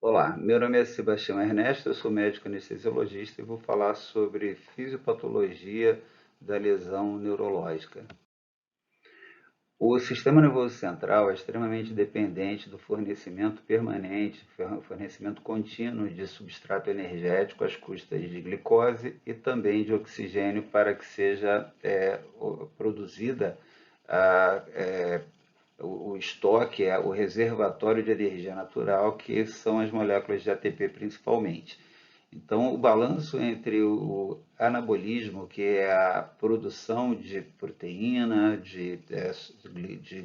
Olá, meu nome é Sebastião Ernesto, eu sou médico anestesiologista e vou falar sobre fisiopatologia da lesão neurológica. O sistema nervoso central é extremamente dependente do fornecimento permanente, fornecimento contínuo de substrato energético às custas de glicose e também de oxigênio para que seja produzida a, o estoque, o reservatório de energia natural, que são as moléculas de ATP principalmente. Então, o balanço entre o anabolismo, que é a produção de proteína, de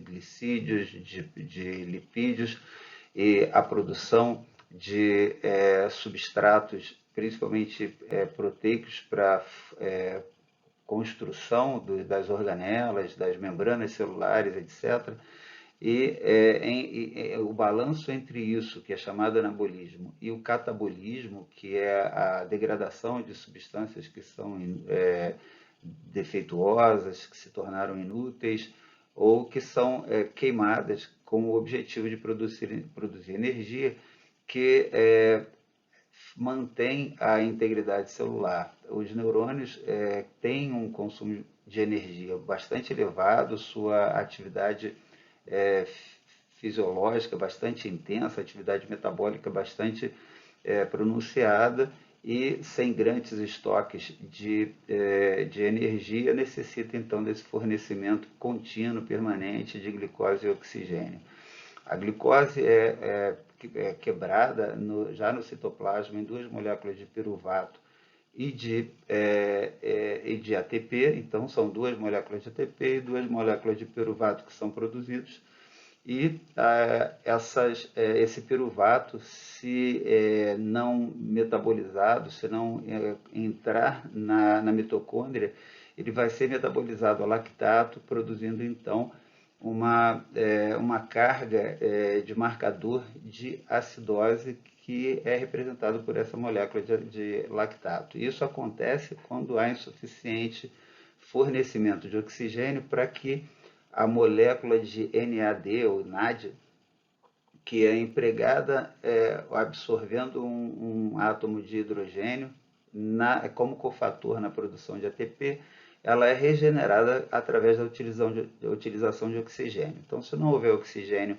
glicídios, de lipídios, e a produção de substratos, principalmente proteicos, para construção das organelas, das membranas celulares, etc. O balanço entre isso, que é chamado anabolismo, e o catabolismo, que é a degradação de substâncias que são defeituosas, que se tornaram inúteis, ou que são queimadas com o objetivo de produzir energia, que mantém a integridade celular. Os neurônios têm um consumo de energia bastante elevado, sua atividade é, fisiológica bastante intensa, atividade metabólica bastante pronunciada e sem grandes estoques de energia, necessita então desse fornecimento contínuo, permanente de glicose e oxigênio. A glicose é quebrada já no citoplasma em duas moléculas de piruvato e de ATP, então são duas moléculas de ATP e duas moléculas de piruvato que são produzidos, e esse piruvato, se não metabolizado, se não entrar na mitocôndria, ele vai ser metabolizado a lactato, produzindo então uma carga de marcador de acidose que é representado por essa molécula de lactato. Isso acontece quando há insuficiente fornecimento de oxigênio para que a molécula de NAD ou NAD, que é empregada absorvendo um átomo de hidrogênio como cofator na produção de ATP, ela é regenerada através da utilização de oxigênio. Então, se não houver oxigênio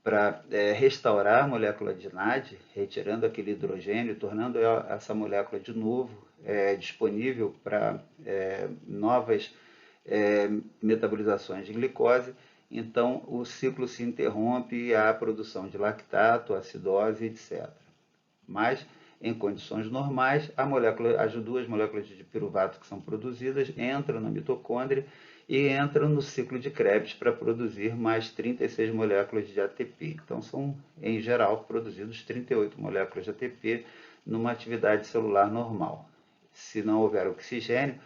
para restaurar a molécula de NAD, retirando aquele hidrogênio, tornando essa molécula de novo disponível para novas metabolizações de glicose, então o ciclo se interrompe e há a produção de lactato, acidose, etc. Mas, em condições normais, as duas moléculas de piruvato que são produzidas entram na mitocôndria e entram no ciclo de Krebs para produzir mais 36 moléculas de ATP. Então, são, em geral, produzidos 38 moléculas de ATP numa atividade celular normal. Se não houver oxigênio,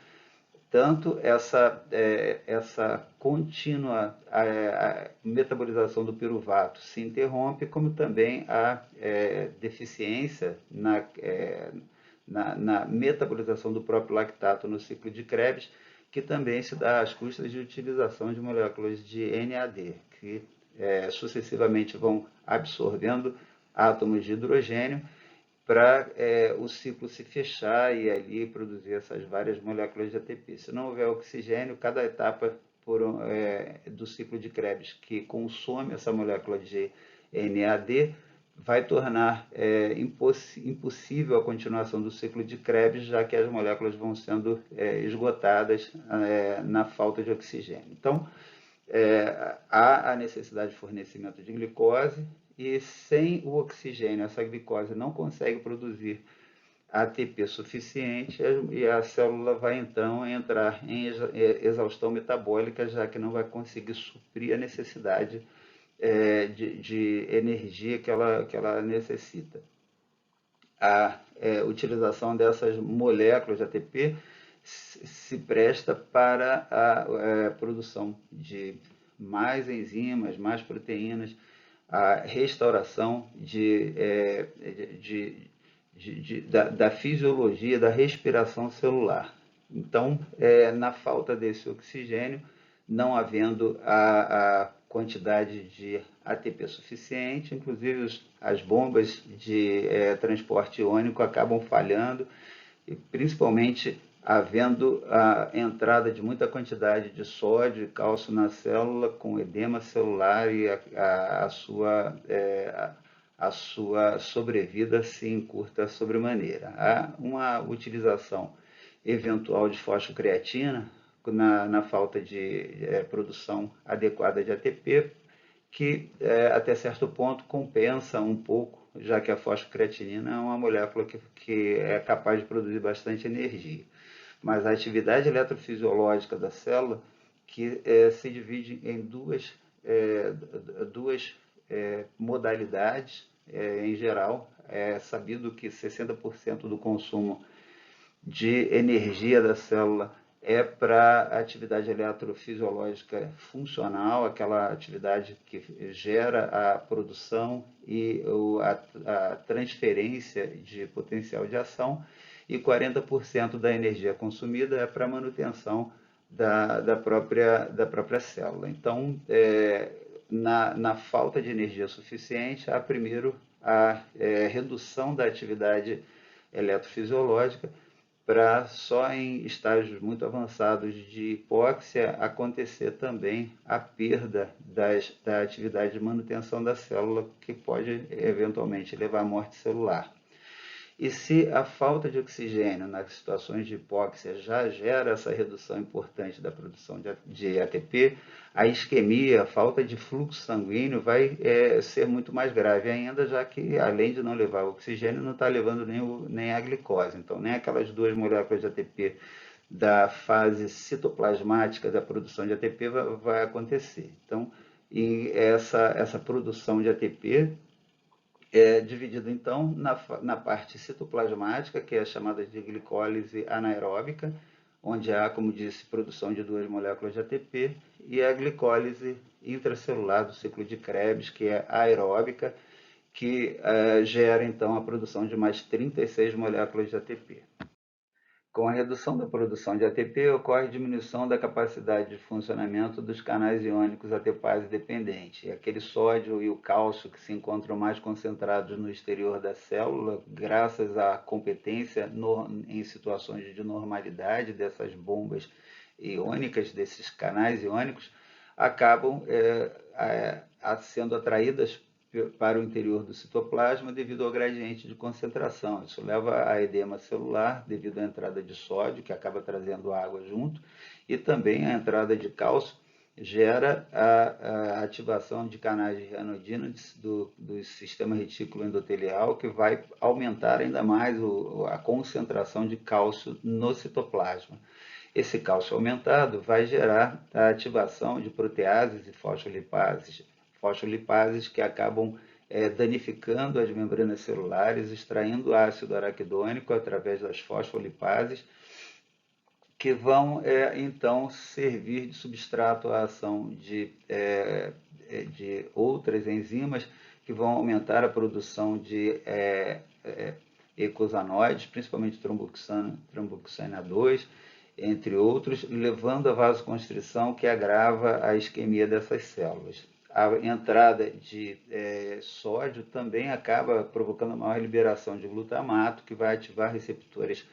tanto essa contínua metabolização do piruvato se interrompe, como também a deficiência na metabolização do próprio lactato no ciclo de Krebs, que também se dá às custas de utilização de moléculas de NAD, que sucessivamente vão absorvendo átomos de hidrogênio para o ciclo se fechar e ali produzir essas várias moléculas de ATP. Se não houver oxigênio, cada etapa do ciclo de Krebs que consome essa molécula de NAD vai tornar impossível a continuação do ciclo de Krebs, já que as moléculas vão sendo esgotadas na falta de oxigênio. Então, há a necessidade de fornecimento de glicose, e sem o oxigênio essa glicose não consegue produzir ATP suficiente e a célula vai então entrar em exaustão metabólica, já que não vai conseguir suprir a necessidade de energia que ela necessita. A utilização dessas moléculas de ATP se presta para a produção de mais enzimas, mais proteínas, a restauração da fisiologia da respiração celular. Então, na falta desse oxigênio, não havendo a quantidade de ATP suficiente, inclusive as bombas de transporte iônico acabam falhando, e principalmente havendo a entrada de muita quantidade de sódio e cálcio na célula, com edema celular e a sua sobrevida se encurta sobremaneira. Há uma utilização eventual de fosfocreatina na falta de produção adequada de ATP, que até certo ponto compensa um pouco, já que a fosfocreatinina é uma molécula que é capaz de produzir bastante energia. Mas a atividade eletrofisiológica da célula que se divide em duas modalidades em geral. É sabido que 60% do consumo de energia da célula é para a atividade eletrofisiológica funcional, aquela atividade que gera a produção e a transferência de potencial de ação, e 40% da energia consumida é para a manutenção da própria célula. Então, na falta de energia suficiente, há primeiro a redução da atividade eletrofisiológica, para só em estágios muito avançados de hipóxia acontecer também a perda da atividade de manutenção da célula, que pode eventualmente levar à morte celular. E se a falta de oxigênio nas situações de hipóxia já gera essa redução importante da produção de ATP, a isquemia, a falta de fluxo sanguíneo vai ser muito mais grave ainda, já que além de não levar oxigênio, não está levando nem a glicose. Então, nem aquelas duas moléculas de ATP da fase citoplasmática da produção de ATP vai acontecer. Então, e essa produção de ATP é dividido, então, na parte citoplasmática, que é chamada de glicólise anaeróbica, onde há, como disse, produção de duas moléculas de ATP, e a glicólise intracelular do ciclo de Krebs, que é aeróbica, que gera, então, a produção de mais 36 moléculas de ATP. Com a redução da produção de ATP, ocorre diminuição da capacidade de funcionamento dos canais iônicos ATPase dependentes. Aquele sódio e o cálcio que se encontram mais concentrados no exterior da célula, graças à competência em situações de normalidade dessas bombas iônicas, desses canais iônicos, acabam sendo atraídas para o interior do citoplasma devido ao gradiente de concentração. Isso leva a edema celular devido à entrada de sódio, que acaba trazendo água junto, e também a entrada de cálcio gera a ativação de canais de ranodínodes do sistema retículo endotelial, que vai aumentar ainda mais a concentração de cálcio no citoplasma. Esse cálcio aumentado vai gerar a ativação de proteases e fosfolipases que acabam danificando as membranas celulares, extraindo ácido araquidônico através das fosfolipases, que vão então servir de substrato à ação de outras enzimas que vão aumentar a produção de eicosanoides, principalmente tromboxana 2, entre outros, levando à vasoconstrição, que agrava a isquemia dessas células. A entrada de sódio também acaba provocando maior liberação de glutamato, que vai ativar receptores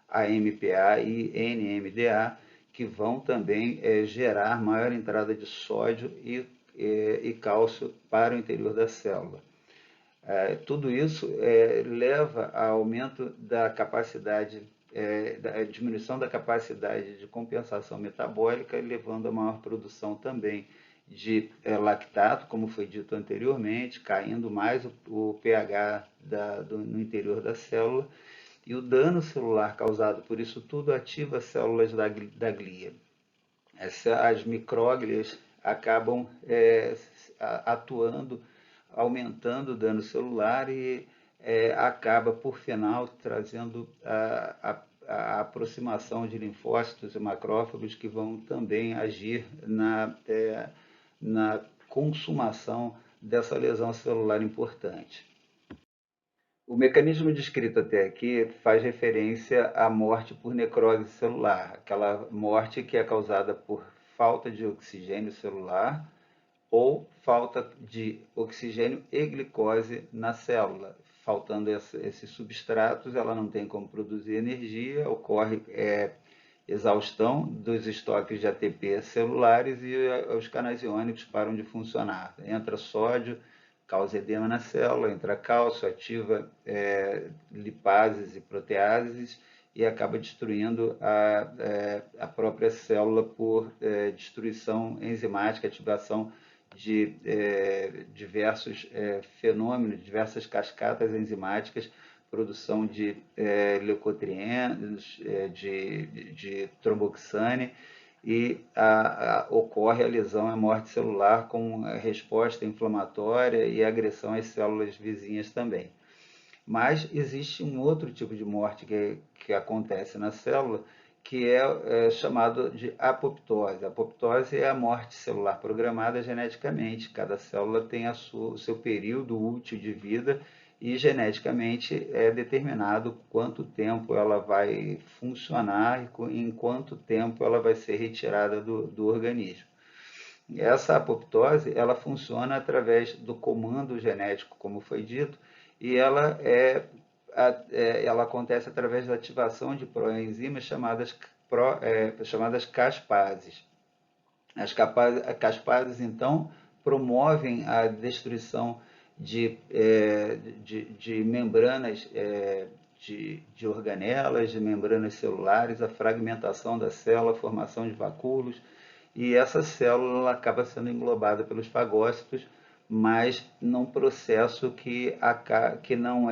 AMPA e NMDA, que vão também gerar maior entrada de sódio e cálcio para o interior da célula. Tudo isso leva ao aumento da capacidade, da diminuição da capacidade de compensação metabólica, levando a maior produção também de lactato, como foi dito anteriormente, caindo mais o pH no interior da célula, e o dano celular causado por isso tudo ativa as células da glia. As micróglias acabam atuando, aumentando o dano celular e acaba, por final, trazendo a aproximação de linfócitos e macrófagos, que vão também agir na consumação dessa lesão celular importante. O mecanismo descrito até aqui faz referência à morte por necrose celular, aquela morte que é causada por falta de oxigênio celular, ou falta de oxigênio e glicose na célula. Faltando esses substratos, ela não tem como produzir energia, ocorre exaustão dos estoques de ATP celulares e os canais iônicos param de funcionar. Entra sódio, causa edema na célula, entra cálcio, ativa lipases e proteases e acaba destruindo a própria célula por destruição enzimática, ativação de diversos fenômenos, diversas cascatas enzimáticas, produção de leucotrienos, de tromboxane, e ocorre a lesão, a morte celular com resposta inflamatória e agressão às células vizinhas também. Mas existe um outro tipo de morte que acontece na célula, que é chamado de apoptose. A apoptose é a morte celular programada geneticamente. Cada célula tem o seu período útil de vida e geneticamente é determinado quanto tempo ela vai funcionar e em quanto tempo ela vai ser retirada do organismo. Essa apoptose ela funciona através do comando genético, como foi dito, e ela acontece através da ativação de proenzimas chamadas caspases. As caspases, então, promovem a destruição de membranas de organelas, de membranas celulares, a fragmentação da célula, a formação de vacúolos, e essa célula acaba sendo englobada pelos fagócitos, mas num processo que não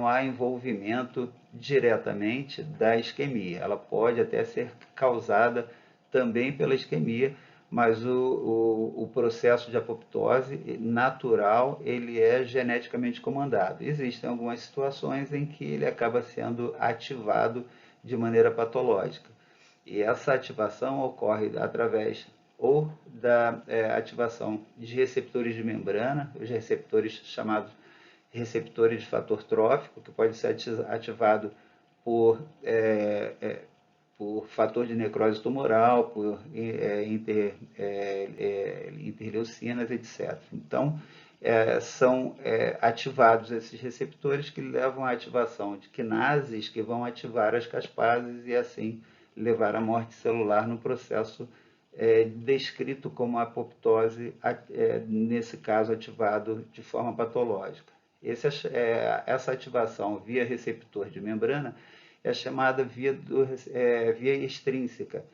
há envolvimento diretamente da isquemia. Ela pode até ser causada também pela isquemia, mas o processo de apoptose natural ele é geneticamente comandado. Existem algumas situações em que ele acaba sendo ativado de maneira patológica. E essa ativação ocorre através ou da ativação de receptores de membrana, os receptores chamados receptores de fator trófico, que pode ser ativado por, por fator de necrose tumoral, por interleucinas, etc. Então, são ativados esses receptores que levam à ativação de quinases que vão ativar as caspases e assim levar à morte celular no processo descrito como apoptose, nesse caso ativado de forma patológica. Essa ativação via receptor de membrana é chamada via extrínseca.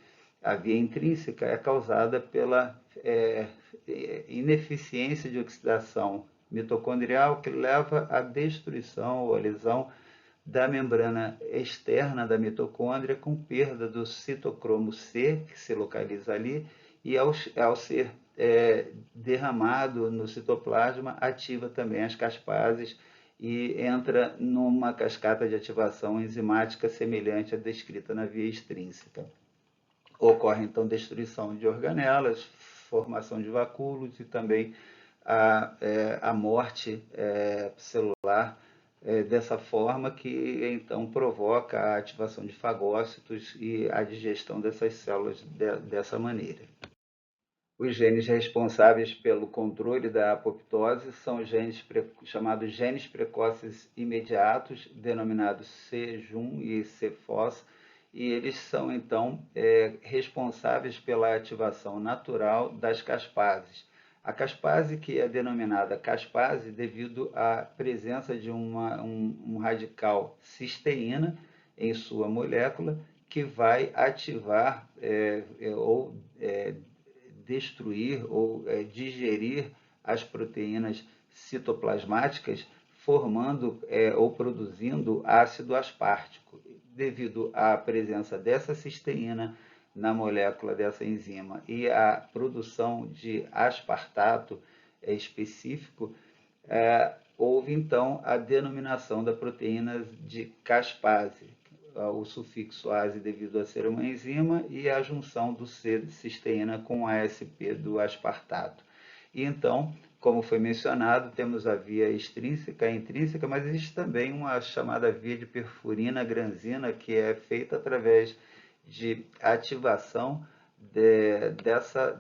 A via intrínseca é causada pela ineficiência de oxidação mitocondrial que leva à destruição ou à lesão da membrana externa da mitocôndria com perda do citocromo C, que se localiza ali, e ao ser derramado no citoplasma, ativa também as caspases e entra numa cascata de ativação enzimática semelhante à descrita na via extrínseca. Ocorre então destruição de organelas, formação de vacúolos e também a morte celular dessa forma que então provoca a ativação de fagócitos e a digestão dessas células dessa maneira. Os genes responsáveis pelo controle da apoptose são chamados genes precoces imediatos, denominados C-Jun e C-Fos, e eles são então responsáveis pela ativação natural das caspases. A caspase, que é denominada caspase devido à presença de um radical cisteína em sua molécula, que vai ativar ou destruir ou digerir as proteínas citoplasmáticas, formando ou produzindo ácido aspartico. Devido à presença dessa cisteína na molécula dessa enzima e a produção de aspartato específico, houve então a denominação da proteína de caspase, o sufixo ase devido a ser uma enzima e a junção do C de cisteína com a ASP do aspartato. E então, como foi mencionado, temos a via extrínseca e intrínseca, mas existe também uma chamada via de perfurina granzina, que é feita através de ativação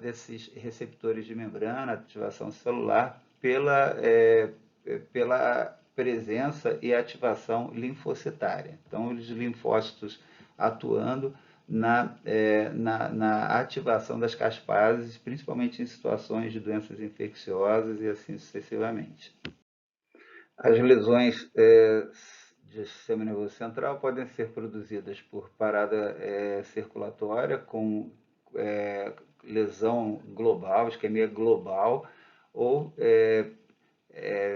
desses receptores de membrana, ativação celular, pela presença e ativação linfocitária. Então, os linfócitos atuando na ativação das caspases, principalmente em situações de doenças infecciosas e assim sucessivamente. As lesões de sistema nervoso central podem ser produzidas por parada circulatória com lesão global, isquemia global, ou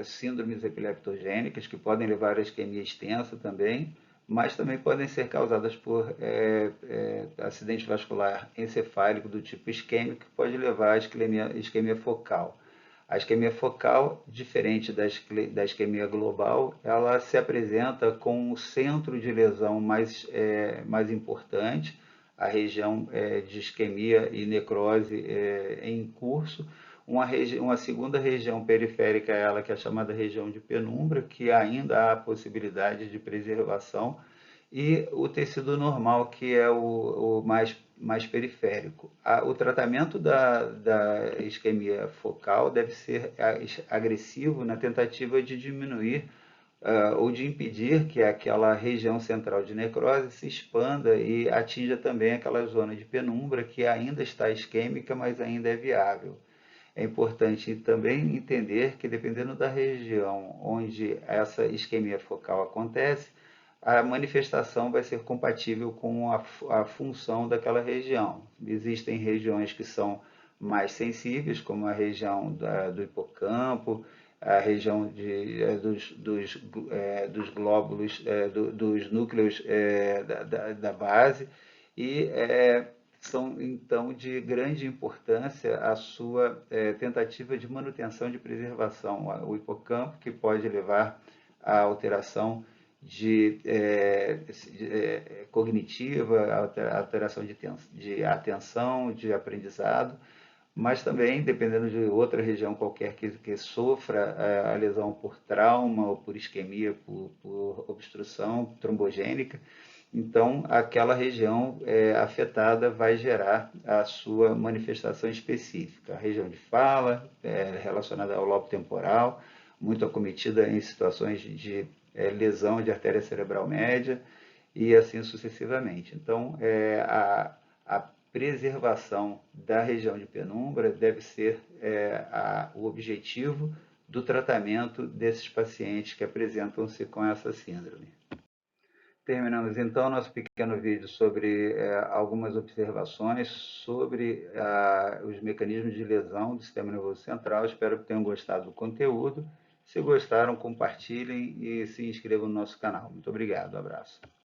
síndromes epileptogênicas, que podem levar à isquemia extensa também, mas também podem ser causadas por acidente vascular encefálico do tipo isquêmico, que pode levar à isquemia focal. A isquemia focal, diferente da isquemia global, ela se apresenta com um centro de lesão mais importante, a região de isquemia e necrose em curso, uma segunda região periférica a ela, que é a chamada região de penumbra, que ainda há possibilidade de preservação, e o tecido normal, que é o mais periférico. O tratamento da isquemia focal deve ser agressivo na tentativa de diminuir ou de impedir que aquela região central de necrose se expanda e atinja também aquela zona de penumbra que ainda está isquêmica, mas ainda é viável. É importante também entender que, dependendo da região onde essa isquemia focal acontece, a manifestação vai ser compatível com a função daquela região. Existem regiões que são mais sensíveis, como a região do hipocampo, a região dos glóbulos, dos núcleos da base, e são então de grande importância a sua tentativa de manutenção de preservação. O hipocampo, que pode levar à alteração cognitiva, alteração de atenção, de aprendizado, mas também, dependendo de outra região qualquer que sofra a lesão por trauma ou por isquemia, por obstrução trombogênica, então aquela região afetada vai gerar a sua manifestação específica. A região de fala, relacionada ao lobo temporal, muito acometida em situações de lesão de artéria cerebral média e assim sucessivamente. Então, a preservação da região de penumbra deve ser o objetivo do tratamento desses pacientes que apresentam-se com essa síndrome. Terminamos então nosso pequeno vídeo sobre algumas observações sobre os mecanismos de lesão do sistema nervoso central. Espero que tenham gostado do conteúdo. Se gostaram, compartilhem e se inscrevam no nosso canal. Muito obrigado, abraço.